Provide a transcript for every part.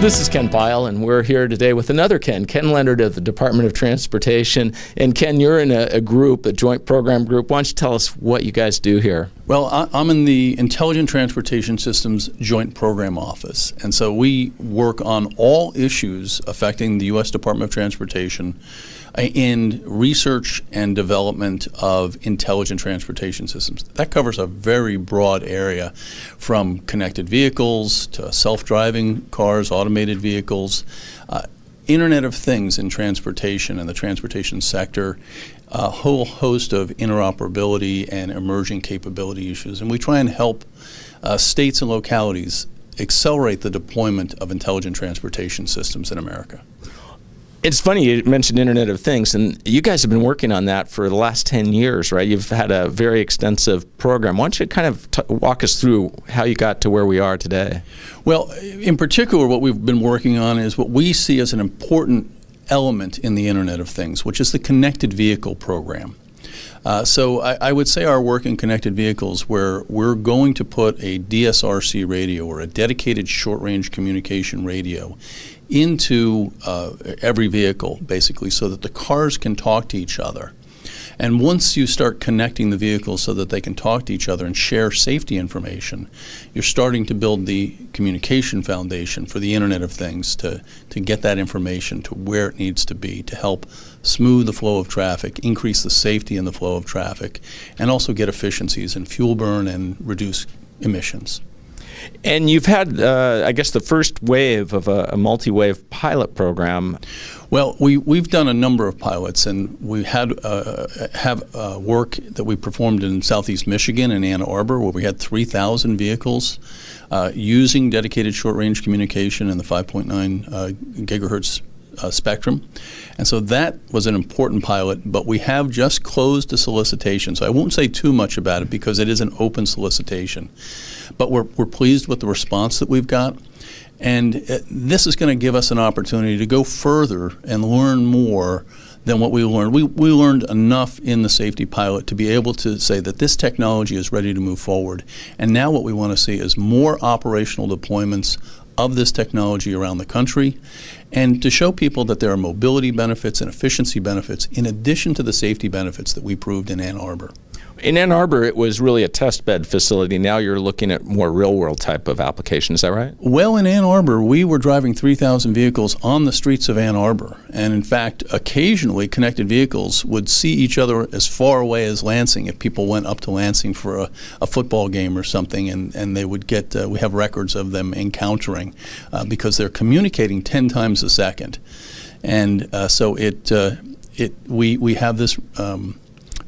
This is Ken Pyle, and we're here today with another Ken Leonard of the Department of Transportation. And Ken, you're in a group, a joint program group. Why don't you tell us what you guys do here? Well, I'm in the Intelligent Transportation Systems Joint Program Office, and so we work on all issues affecting the U.S. Department of Transportation in research and development of intelligent transportation systems. That covers a very broad area, from connected vehicles to self-driving cars, automated vehicles, Internet of Things in transportation and the transportation sector, a whole host of interoperability and emerging capability issues. And we try and help states and localities accelerate the deployment of intelligent transportation systems in America. It's funny you mentioned Internet of Things, and you guys have been working on that for the last 10 years, right? You've had a very extensive program. Why don't you kind of walk us through how you got to where we are today? Well, in particular, what we've been working on is what we see as an important element in the Internet of Things, which is the connected vehicle program. So I would say our work in connected vehicles, where we're going to put a DSRC radio, or a dedicated short-range communication radio, into every vehicle, basically, so that the cars can talk to each other. And once you start connecting the vehicles so that they can talk to each other and share safety information, you're starting to build the communication foundation for the Internet of Things to get that information to where it needs to be, to help smooth the flow of traffic, increase the safety in the flow of traffic, and also get efficiencies in fuel burn and reduce emissions. And you've had, I guess, the first wave of a multi-wave pilot program. Well, we've done a number of pilots, and we have work that we performed in Southeast Michigan and Ann Arbor, where we had 3,000 vehicles using dedicated short-range communication in the 5.9 gigahertz spectrum. And so that was an important pilot, but we have just closed a solicitation. So I won't say too much about it because it is an open solicitation. But we're pleased with the response that we've got. And this is going to give us an opportunity to go further and learn more than what we learned. We learned enough in the safety pilot to be able to say that this technology is ready to move forward. And now what we want to see is more operational deployments of this technology around the country, and to show people that there are mobility benefits and efficiency benefits in addition to the safety benefits that we proved in Ann Arbor. In Ann Arbor, it was really a test bed facility. Now you're looking at more real-world type of application. Is that right? Well, in Ann Arbor, we were driving 3,000 vehicles on the streets of Ann Arbor. And in fact, occasionally connected vehicles would see each other as far away as Lansing if people went up to Lansing for a football game or something, and they would get, we have records of them encountering because they're communicating 10 times a second. And so we have this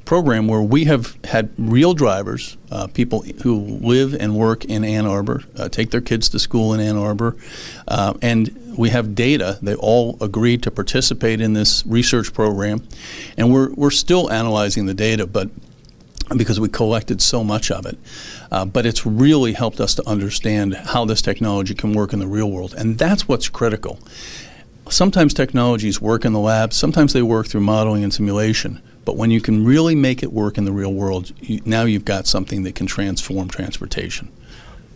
program where we have had real drivers, people who live and work in Ann Arbor, take their kids to school in Ann Arbor, and we have data. They all agreed to participate in this research program, and we're still analyzing the data, but because we collected so much of it. But it's really helped us to understand how this technology can work in the real world, and that's what's critical. Sometimes technologies work in the lab, sometimes they work through modeling and simulation. But when you can really make it work in the real world, now you've got something that can transform transportation.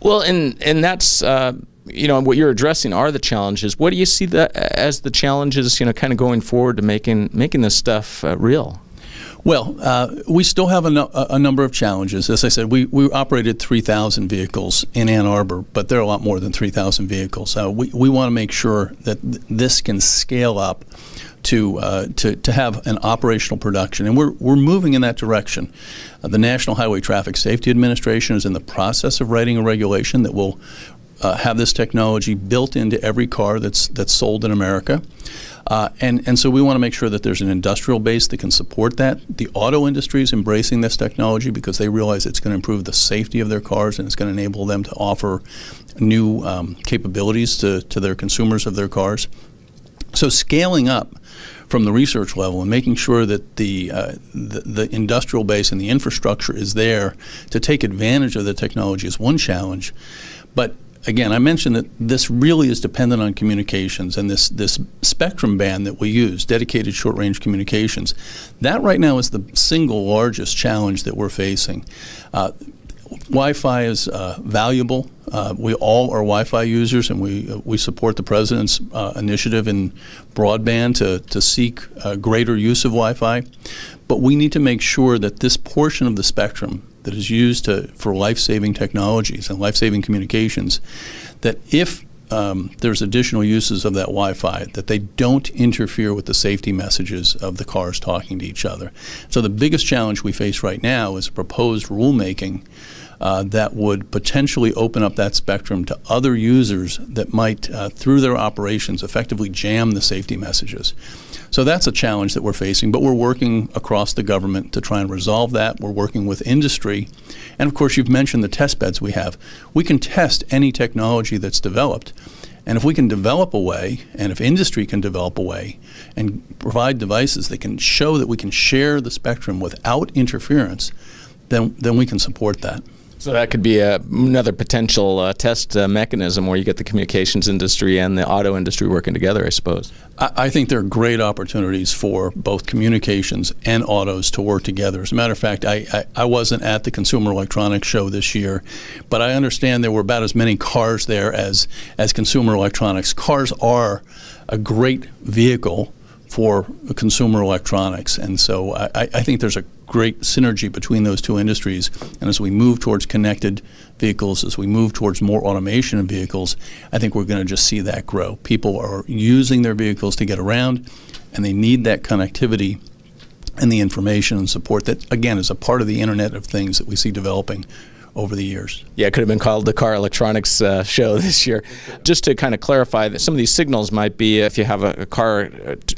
Well, and that's what you're addressing are the challenges. What do you see as the challenges, kind of going forward to making this stuff real? Well, we still have a number of challenges. As I said, we operated 3,000 vehicles in Ann Arbor, but there are a lot more than 3,000 vehicles. We want to make sure that this can scale up to have an operational production, and we're moving in that direction. The National Highway Traffic Safety Administration is in the process of writing a regulation that will have this technology built into every car that's sold in America. And so we want to make sure that there's an industrial base that can support that. The auto industry is embracing this technology because they realize it's going to improve the safety of their cars, and it's going to enable them to offer new capabilities to their consumers of their cars. So scaling up from the research level and making sure that the industrial base and the infrastructure is there to take advantage of the technology is one challenge. But again, I mentioned that this really is dependent on communications, and this spectrum band that we use, dedicated short-range communications, that right now is the single largest challenge that we're facing. Wi-Fi is valuable. We all are Wi-Fi users, and we support the President's initiative in broadband to seek greater use of Wi-Fi. But we need to make sure that this portion of the spectrum that is used for life-saving technologies and life-saving communications, that if there's additional uses of that Wi-Fi, that they don't interfere with the safety messages of the cars talking to each other. So the biggest challenge we face right now is proposed rulemaking that would potentially open up that spectrum to other users that might, through their operations, effectively jam the safety messages. So that's a challenge that we're facing, but we're working across the government to try and resolve that. We're working with industry. And of course, you've mentioned the test beds we have. We can test any technology that's developed. And if we can develop a way, and if industry can develop a way and provide devices that can show that we can share the spectrum without interference, then we can support that. So that could be another potential test mechanism where you get the communications industry and the auto industry working together, I suppose. I think there are great opportunities for both communications and autos to work together. As a matter of fact, I wasn't at the Consumer Electronics Show this year, but I understand there were about as many cars there as consumer electronics. Cars are a great vehicle for consumer electronics, and so I think there's a great synergy between those two industries. And as we move towards connected vehicles, as we move towards more automation in vehicles, I think we're going to just see that grow. People are using their vehicles to get around, and they need that connectivity and the information and support that, again, is a part of the Internet of Things that we see developing over the years. Yeah, it could have been called the Car Electronics Show this year. Just to kind of clarify, that some of these signals might be, if you have a car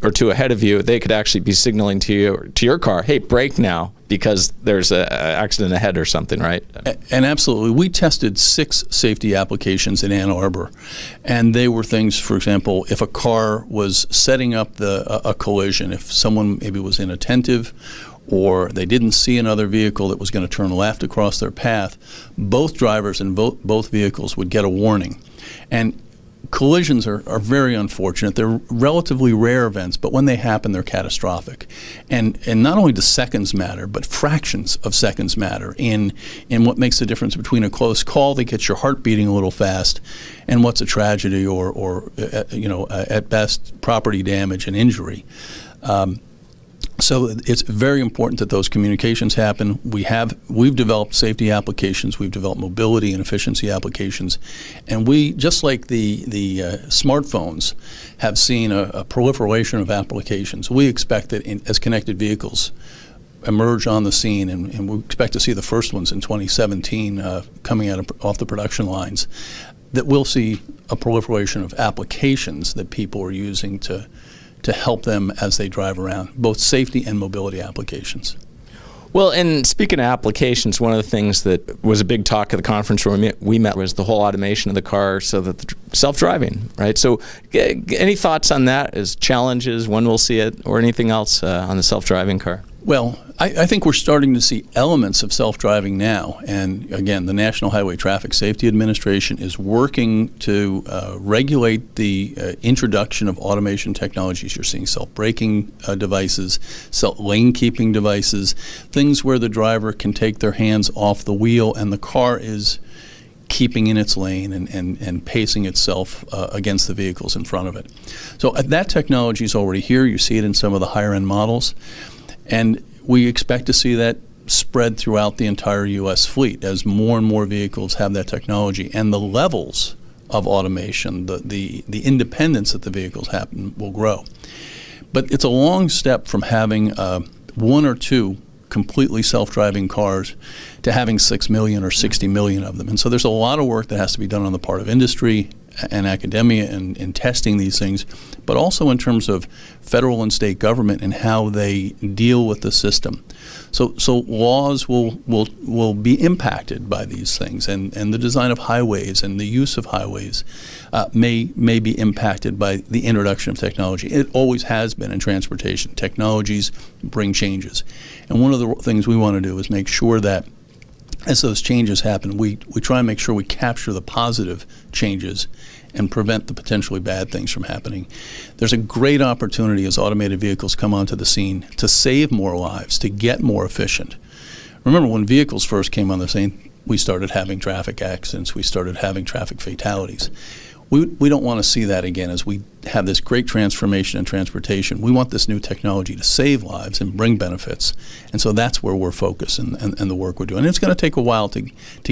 or two ahead of you, they could actually be signaling to your car, hey, brake now, because there's an accident ahead or something, right? And absolutely. We tested 6 safety applications in Ann Arbor, and they were things, for example, if a car was setting up a collision, if someone maybe was inattentive, or they didn't see another vehicle that was going to turn left across their path, both drivers in both vehicles would get a warning. And collisions are very unfortunate. They're relatively rare events, but when they happen, they're catastrophic. And not only do seconds matter, but fractions of seconds matter in what makes the difference between a close call that gets your heart beating a little fast and what's a tragedy or at best, property damage and injury. So it's very important that those communications happen. We've developed safety applications, we've developed mobility and efficiency applications, and we, just like the smartphones, have seen a proliferation of applications. We expect that as connected vehicles emerge on the scene, and we expect to see the first ones in 2017 coming off the production lines, that we'll see a proliferation of applications that people are using to help them as they drive around, both safety and mobility applications. Well, and speaking of applications, one of the things that was a big talk at the conference where we met was the whole automation of the car, so that the self-driving, right? So any thoughts on that as challenges, when we'll see it, or anything else on the self-driving car? Well, I think we're starting to see elements of self-driving now. And again, the National Highway Traffic Safety Administration is working to regulate the introduction of automation technologies. You're seeing self-braking devices, lane-keeping devices, things where the driver can take their hands off the wheel and the car is keeping in its lane and pacing itself against the vehicles in front of it. So that technology is already here. You see it in some of the higher-end models. And we expect to see that spread throughout the entire U.S. fleet as more and more vehicles have that technology. And the levels of automation, the independence that the vehicles have will grow. But it's a long step from having 1 or 2 completely self-driving cars to having 6 million or 60 million of them. And so there's a lot of work that has to be done on the part of industry and academia in testing these things, but also in terms of federal and state government and how they deal with the system. So laws will be impacted by these things, and the design of highways and the use of highways may be impacted by the introduction of technology. It always has been in transportation. Technologies bring changes. And one of the things we want to do is make sure that as those changes happen, we try and make sure we capture the positive changes and prevent the potentially bad things from happening. There's a great opportunity as automated vehicles come onto the scene to save more lives, to get more efficient. Remember, when vehicles first came on the scene, we started having traffic accidents, we started having traffic fatalities. We don't want to see that again as we have this great transformation in transportation. We want this new technology to save lives and bring benefits. And so that's where we're focused and the work we're doing. And it's going to take a while to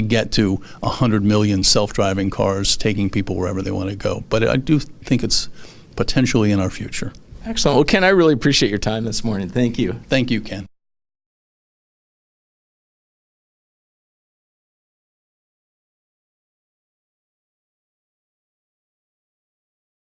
get to 100 million self-driving cars taking people wherever they want to go. But I do think it's potentially in our future. Excellent. Well, Ken, I really appreciate your time this morning. Thank you. Thank you, Ken.